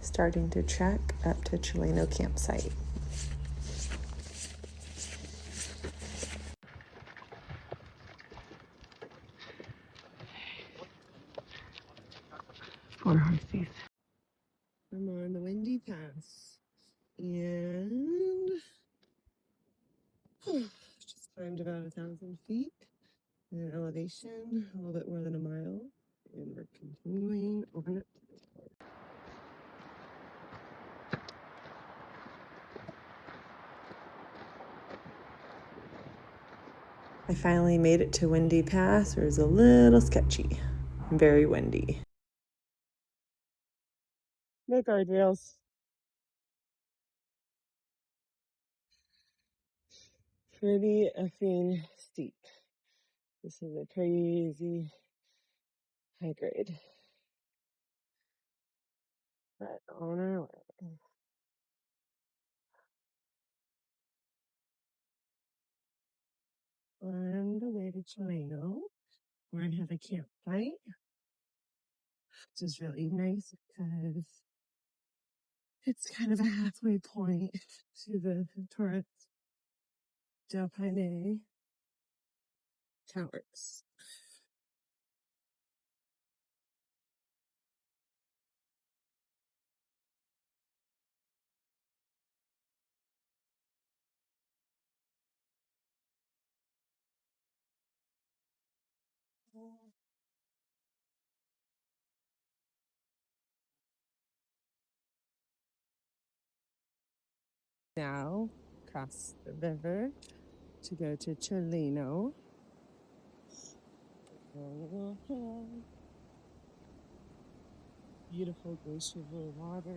starting to trek up to Chileno Campsite. Poor horses. I'm on the Windy Pass and just climbed about 1,000 feet in elevation, a little bit more than a mile, and we're continuing on. I finally made it to Windy Pass. It was a little sketchy, very windy. No guardrails. Pretty effing steep. This is a crazy high grade. But on our way. On the way to Chileno, we're gonna have a campsite, which is really nice because it's kind of a halfway point to the Torres Paine towers. Now cross the river to go to Chileno. Beautiful glacial water.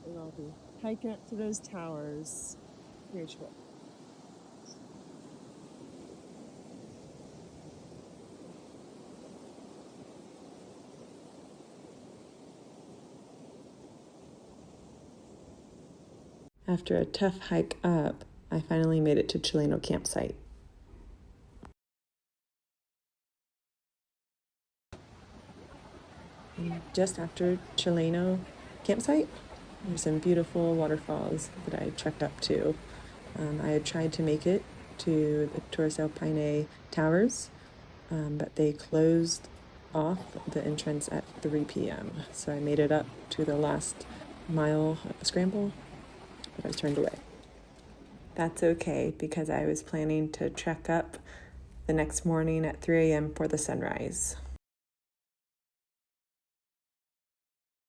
And I'll be hiking up to those towers here shortly. After a tough hike up, I finally made it to Chileno Campsite. And just after Chileno Campsite, there's some beautiful waterfalls that I trekked up to. I had tried to make it to the Torres Paine towers, but they closed off the entrance at 3 p.m. So I made it up to the last mile of the scramble, but I was turned away. That's okay, because I was planning to trek up the next morning at 3 a.m. for the sunrise.